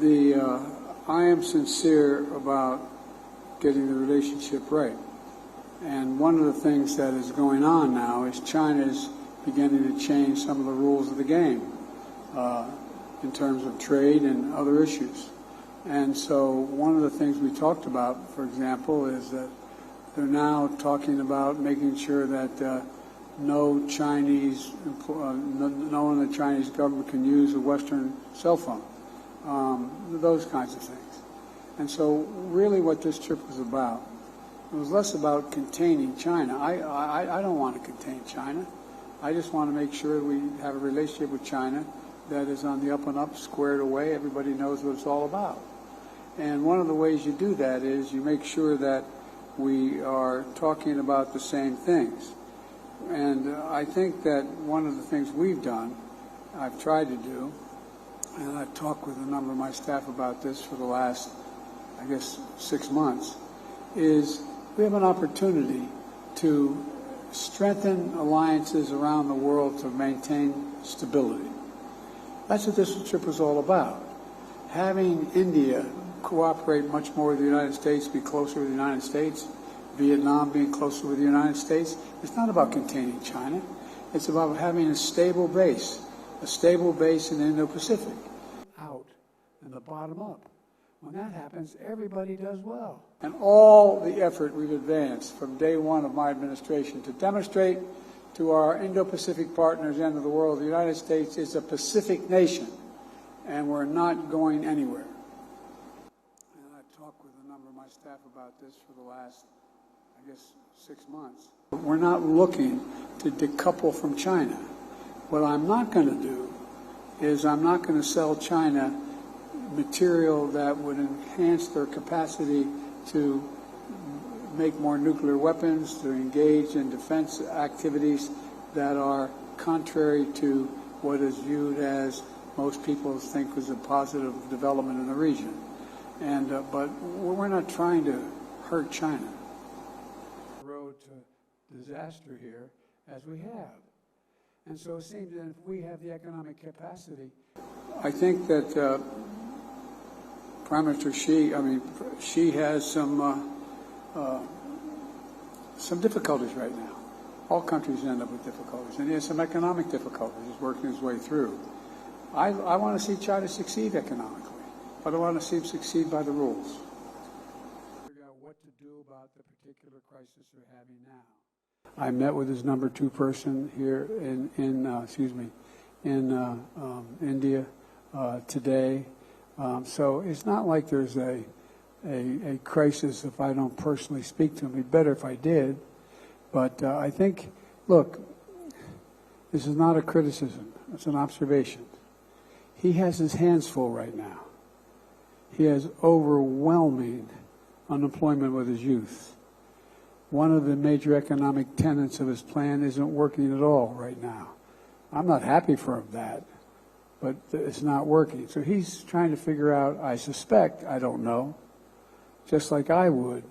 I am sincere about getting the relationship right. And one of the things that is going on now is China is beginning to change some of the rules of the game in terms of trade and other issues. And so one of the things we talked about, for example, is that they're now talking about making sure that no one in the Chinese government can use a Western cell phone, those kinds of things. And so really what this trip was about, it was less about containing China. I don't want to contain China. I just want to make sure we have a relationship with China that is on the up and up, squared away. Everybody knows what it's all about. And one of the ways you do that is you make sure that we are talking about the same things. And I think that one of the things we've done, I've tried to do, and I've talked with a number of my staff about this for the last, 6 months, is we have an opportunity to strengthen alliances around the world to maintain stability. That's what this trip was all about. Having India cooperate much more with the United States, be closer with the United States, Vietnam being closer with the United States. It's not about containing China. It's about having a stable base in the Indo-Pacific. Out and the bottom up. When that happens, everybody does well. And all the effort we've advanced from day one of my administration to demonstrate to our Indo-Pacific partners and to the world, the United States is a Pacific nation, and we're not going anywhere. And I've talked with a number of my staff about this for the last 6 months. We're not looking to decouple from China. What I'm not going to do is I'm not going to sell China material that would enhance their capacity to make more nuclear weapons, to engage in defense activities that are contrary to what is viewed as most people think was a positive development in the region. And but we're not trying to hurt China. Road to disaster here, as we have. And so it seems that if we have the economic capacity, I think that Prime Minister Xi has some difficulties right now. All countries end up with difficulties, and he has some economic difficulties he's working his way through. I want to see China succeed economically, but I want to see him succeed by the rules. Figure out what to do about the particular crisis we're having now. I met with his number 2 person here in India today. So it's not like there's a crisis if I don't personally speak to him. It'd be better if I did. But I think, look, this is not a criticism. It's an observation. He has his hands full right now. He has overwhelming unemployment with his youth. One of the major economic tenets of his plan isn't working at all right now. I'm not happy for that, but it's not working. So he's trying to figure out, I suspect, I don't know, just like I would,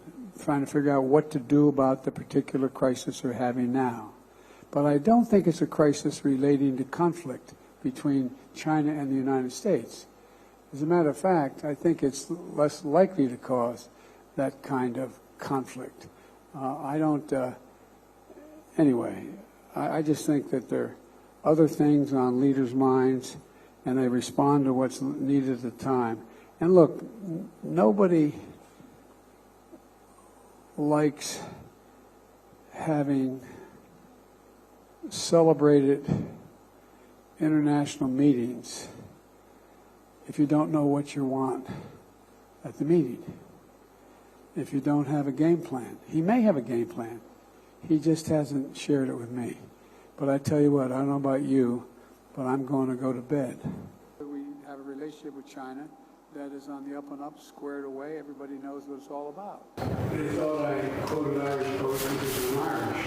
trying to figure out what to do about the particular crisis we're having now. But I don't think it's a crisis relating to conflict between China and the United States. As a matter of fact, I think it's less likely to cause that kind of conflict. Anyway, I just think that there are other things on leaders' minds, and they respond to what's needed at the time. And look, nobody likes having celebrated international meetings if you don't know what you want at the meeting. If you don't have a game plan. He may have a game plan. He just hasn't shared it with me. But I tell you what, I don't know about you, but I'm going to go to bed. We have a relationship with China that is on the up and up, squared away. Everybody knows what it's all about. They thought I quoted Irish poetry because I'm Irish.